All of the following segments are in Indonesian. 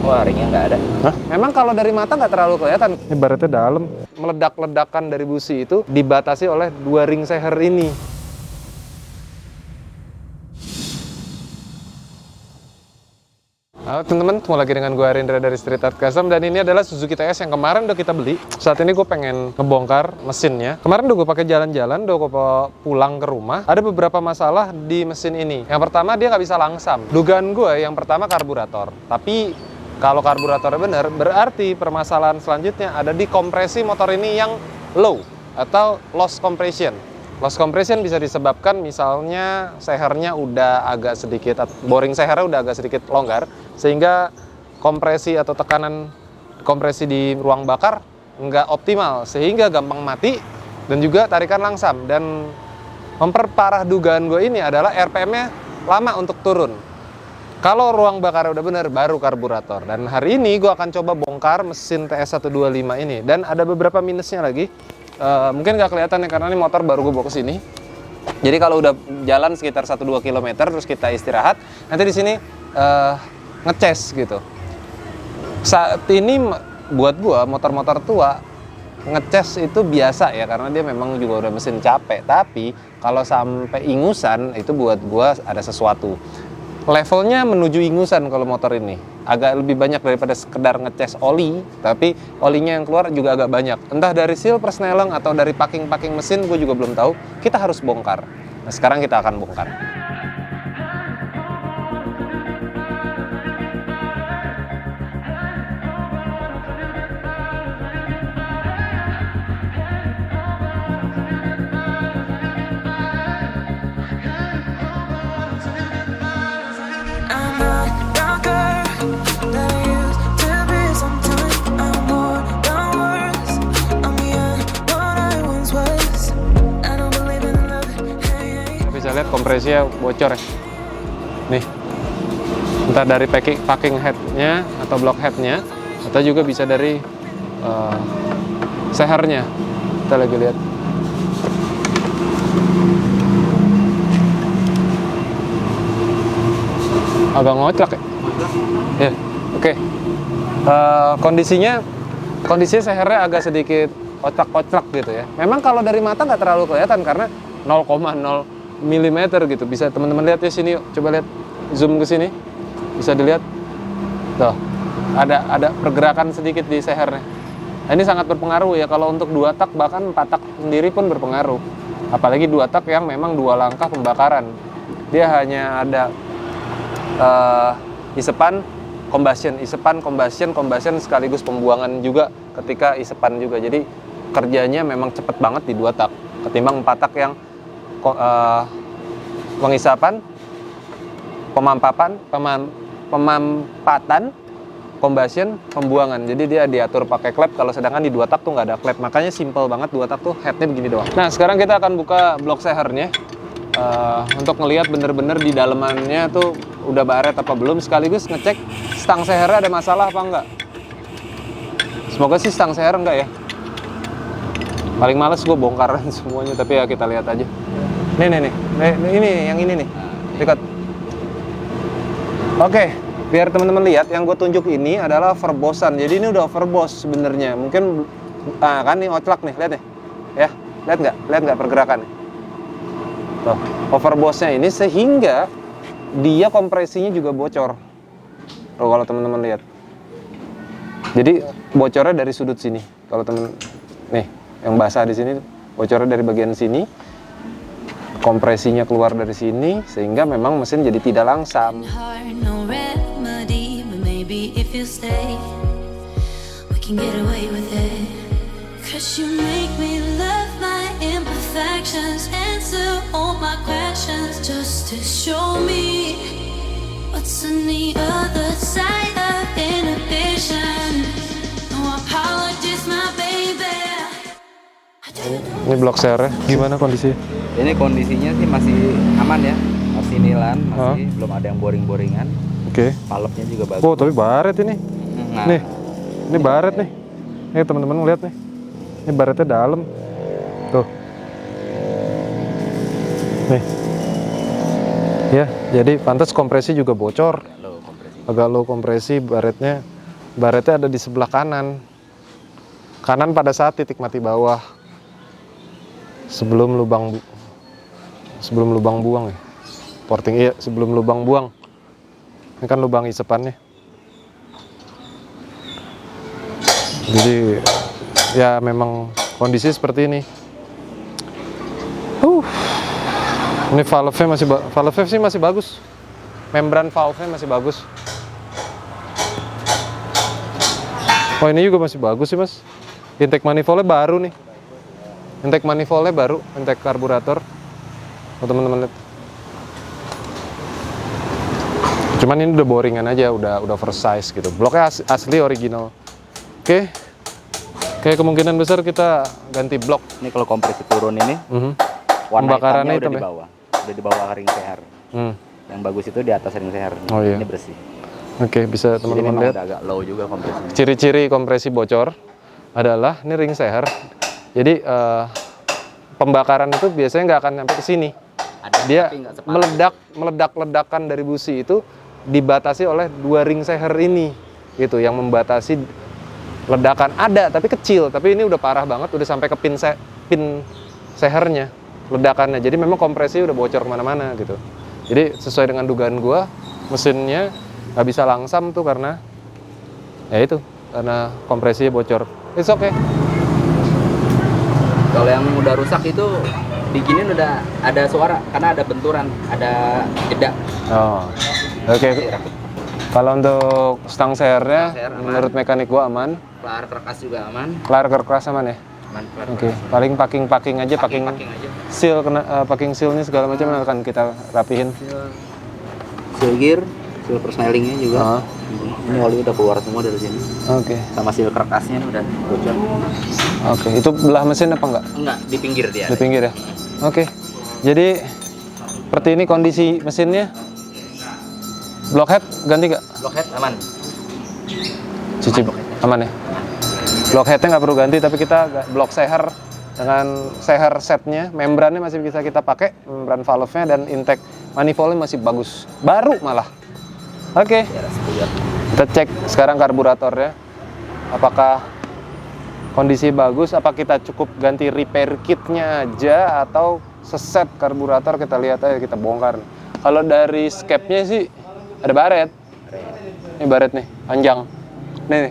Wah, ringnya nggak ada. Hah? Memang kalau dari mata nggak terlalu kelihatan. Ini baretnya dalam. Meledak-ledakan dari busi itu dibatasi oleh 2 ring seher ini. Halo teman-teman, ketemu lagi dengan gue Arindra dari Street Art Custom. Dan ini adalah Suzuki TS yang kemarin udah kita beli. Saat ini gue pengen ngebongkar mesinnya. Kemarin udah gue pakai jalan-jalan, udah gue pulang ke rumah. Ada beberapa masalah di mesin ini. Yang pertama, dia nggak bisa langsam. Dugaan gue yang pertama karburator. Tapi kalau karburatornya bener, berarti permasalahan selanjutnya ada di kompresi motor ini yang low atau loss compression. Loss compression bisa disebabkan misalnya sehernya udah agak sedikit, boring sehernya udah agak sedikit longgar, sehingga kompresi atau tekanan kompresi di ruang bakar nggak optimal, sehingga gampang mati dan juga tarikan langsam. Dan memperparah dugaan gue ini adalah RPM-nya lama untuk turun. Kalau ruang bakar udah bener, baru karburator. Dan hari ini gue akan coba bongkar mesin TS125 ini. Dan ada beberapa minusnya lagi. Mungkin nggak kelihatan ya, karena ini motor baru gue bawa ke sini. Jadi kalau udah jalan sekitar 1-2 km terus kita istirahat, nanti di sini ngecas gitu. Saat ini buat gue motor-motor tua ngecas itu biasa ya, karena dia memang juga udah mesin capek. Tapi kalau sampai ingusan itu buat gue ada sesuatu. Levelnya menuju ingusan kalau motor ini agak lebih banyak daripada sekedar ngecas oli, tapi olinya yang keluar juga agak banyak. Entah dari seal persneleng atau dari packing mesin, gue juga belum tahu. Kita harus bongkar. Nah, sekarang kita akan bongkar. Bisa lihat kompresinya bocor ya. Nih, entah dari packing headnya atau block headnya, atau juga bisa dari sehernya. Kita lagi lihat. Agak ngocak ya. Ya, oke. Kondisinya sehernya agak sedikit ocak-ocak gitu ya. Memang kalau dari mata nggak terlalu kelihatan karena 0,0 mm gitu. Bisa teman-teman lihat ya sini, coba lihat, zoom ke sini, bisa dilihat tuh ada pergerakan sedikit di sehernya. Nah, ini sangat berpengaruh ya kalau untuk 2 tak, bahkan 4 tak sendiri pun berpengaruh, apalagi 2 tak yang memang 2 langkah pembakaran. Dia hanya ada isepan combustion sekaligus pembuangan juga ketika isepan juga. Jadi kerjanya memang cepet banget di 2 tak ketimbang 4 tak yang pengisapan, pemampatan, combustion, pembuangan. Jadi dia diatur pakai klep, kalau sedangkan di 2 tak tuh nggak ada klep. Makanya simple banget 2 tak tuh headnya begini doang. Nah, sekarang kita akan buka blok sehernya untuk ngelihat bener-bener di dalemannya tuh udah baret apa belum, sekaligus ngecek stang sehernya ada masalah apa enggak. Semoga sih stang seher enggak ya. Paling males gue bongkaran semuanya, tapi ya kita lihat aja. Nih, ini yang ini nih, dekat. Oke, biar teman-teman lihat, yang gue tunjuk ini adalah overbossan. Jadi ini udah overboss sebenarnya. Mungkin, kan nih oclak nih, lihat nih, ya, lihat nggak pergerakannya? Tuh, overbossnya ini sehingga dia kompresinya juga bocor. Tuh, kalau teman-teman lihat. Jadi bocornya dari sudut sini. Kalau teman, nih, yang basah di sini, bocornya dari bagian sini. Kompresinya keluar dari sini sehingga memang mesin jadi tidak langsam. Ini blok sehernya gimana kondisinya? Ini kondisinya sih masih aman ya, masih nilan, masih belum ada yang boring-boringan. Oke. Palepnya juga bagus. Oh, tapi baret ini. Nah, nih, ini baret nih. Nih teman-teman lihat nih. Ini baretnya dalam. Tuh. Nih. Ya, jadi pantas kompresi juga bocor. Agak low kompresi baretnya. Baretnya ada di sebelah kanan. Kanan pada saat titik mati bawah. Sebelum lubang buang ya. Porting, iya, sebelum lubang buang. Ini kan lubang isepannya. Jadi ya memang kondisi seperti ini. Ini valve-nya sih masih bagus. Membran valve-nya masih bagus. Oh, ini juga masih bagus sih, Mas. Intake manifoldnya baru nih. Intake manifoldnya baru, intake karburator. Oh, teman-teman lihat. Cuman ini udah boringan aja, udah oversize gitu. Bloknya asli original. Oke. Kayak kemungkinan besar kita ganti blok. Ini kalau kompresi turun ini, warna Pembakarannya hitamnya hitam udah di ya? bawah. Udah di bawah ring seher. Yang bagus itu di atas ring seher. Oh, iya. Ini bersih. Oke, bisa Jadi teman-teman memang lihat. udah agak low juga kompresinya. Ciri-ciri kompresi bocor adalah ini ring seher. Jadi pembakaran itu biasanya nggak akan sampai ke sini. Dia meledak-ledakan dari busi itu dibatasi oleh 2 ring seher ini, gitu, yang membatasi ledakan. Ada, tapi kecil. Tapi ini udah parah banget, udah sampai ke pin sehernya, ledakannya. Jadi memang kompresi udah bocor kemana-mana, gitu. Jadi sesuai dengan dugaan gua, mesinnya nggak bisa langsam tuh karena ya itu, karena kompresinya bocor. It's okay. Kalau yang udah rusak itu diginin udah ada suara karena ada benturan, ada jeda. Oh, oke. Kalau untuk stang sehernya, menurut mekanik gua aman. Kelar kerkas juga aman. Kelar kerkas aman ya. Aman. Oke. Paling packing aja, packing aja. seal, packing sealnya segala macam akan kita rapihin. Seal gear, seal persnelingnya juga. Ini oli udah keluar semua dari sini. Oke. Sama seal kerkasnya ini udah bocor. Oke. Itu belah mesin apa enggak? Enggak, di pinggir dia. Di pinggir ya. Oke. Jadi seperti ini kondisi mesinnya. Blockhead ganti nggak? Blockhead aman. Cicip aman ya. Blockheadnya nggak perlu ganti, tapi kita blok seher dengan seher setnya, membrannya masih bisa kita pakai, membran valve-nya, dan intake manifoldnya masih bagus, baru malah. Oke. Kita cek sekarang karburatornya, apakah kondisi bagus, apa kita cukup ganti repair kitnya aja atau seset karburator, kita lihat aja, kita bongkar. Kalau dari skepnya sih ada baret. Ini baret nih, panjang. Nih,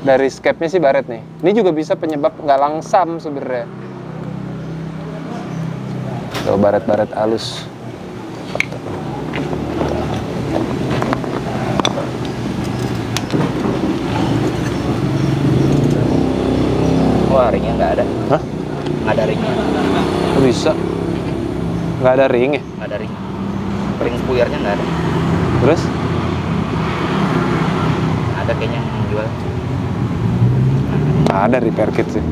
dari skepnya sih baret nih. Ini juga bisa penyebab nggak langsam sebenarnya. Tuh, baret-baret halus. Wah, ringnya nggak ada. Hah? Nggak ada ringnya. Kok bisa? Nggak ada ring ya? Nggak ada ring. Ring spuyernya nggak ada. Terus? Ada kayaknya yang jual. Nggak ada repair kit sih.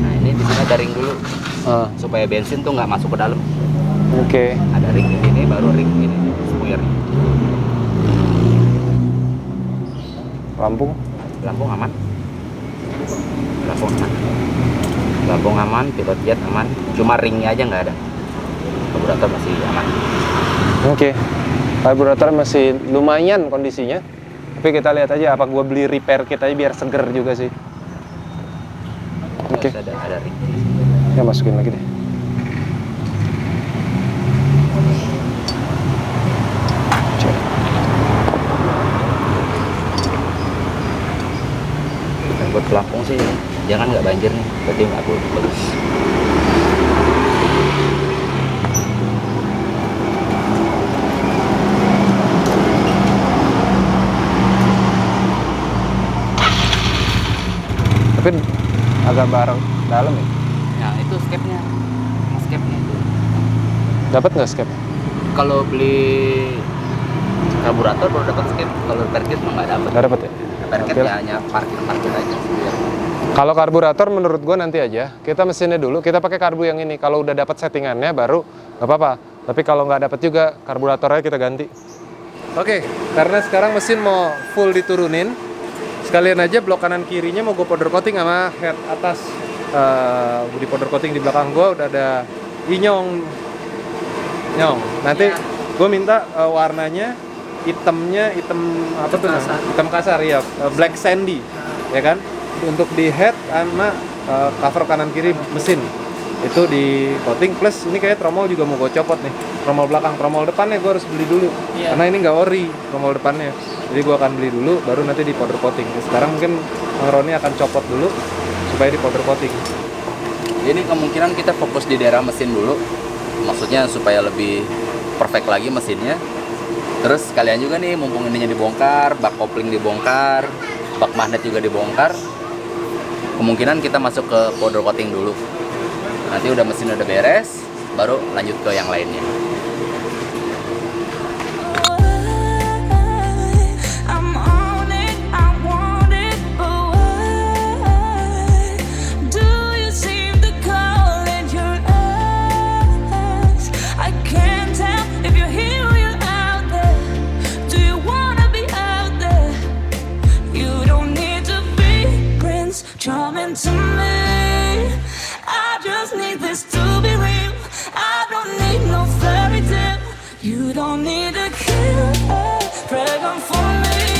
Nah, ini di sini ada ring dulu. Supaya bensin tuh nggak masuk ke dalam. Oke. Ada ring di sini, baru ring ini spuyernya. Lampung? Lampung aman. Lampung aman, pilot jet aman. Cuma ringnya aja nggak ada. Karburator masih aman. Oke. Karburator masih lumayan kondisinya. Tapi kita lihat aja apa gua beli repair kit aja biar seger juga sih. Oke. Ada ring. Ya, masukin lagi deh. Cek. Buat pelampung sih, jangan nggak banjir nih, berarti nggak bagus. Tapi agak bareng dalam ya. Nah, itu skepnya itu. Dapat nggak skep? Kalau beli karburator baru dapat skep. Kalau repair kit mah nggak dapat. Nggak dapat ya? Repair kit ya hanya parkir aja. Kalau karburator menurut gua nanti aja. Kita mesinnya dulu, kita pakai karbu yang ini. Kalau udah dapat settingannya baru nggak apa-apa. Tapi kalau nggak dapat juga, karburatornya kita ganti. Oke, karena sekarang mesin mau full diturunin, sekalian aja blok kanan kirinya mau gue powder coating sama head atas. Di powder coating di belakang gue udah ada nyong. Nanti gue minta warnanya hitamnya hitam apa tuh? Kasar. Hitam kasar ya, black sandy, ya kan? Untuk di head sama cover kanan kiri mesin itu di coating, plus ini kayak tromol juga mau gue copot nih, tromol belakang. Tromol depannya gue harus beli dulu, Iya. karena ini nggak ori tromol depannya, jadi gue akan beli dulu baru nanti di powder coating. Sekarang mungkin Bang Roni akan copot dulu supaya di powder coating. Ini kemungkinan kita fokus di daerah mesin dulu, maksudnya supaya lebih perfect lagi mesinnya. Terus kalian juga nih, mumpung ininya dibongkar, bak kopling dibongkar, bak magnet juga dibongkar, kemungkinan kita masuk ke powder coating dulu. Nanti udah mesin udah beres, baru lanjut ke yang lainnya. I'm on it, I want it, but why do you seem to call in your eyes? I can't tell if you're here or you're out there. Do you wanna be out there? You don't need to be Prince Charming to me. I just need this to be real. I don't need no fairy tale. You don't need a killer dragon for me.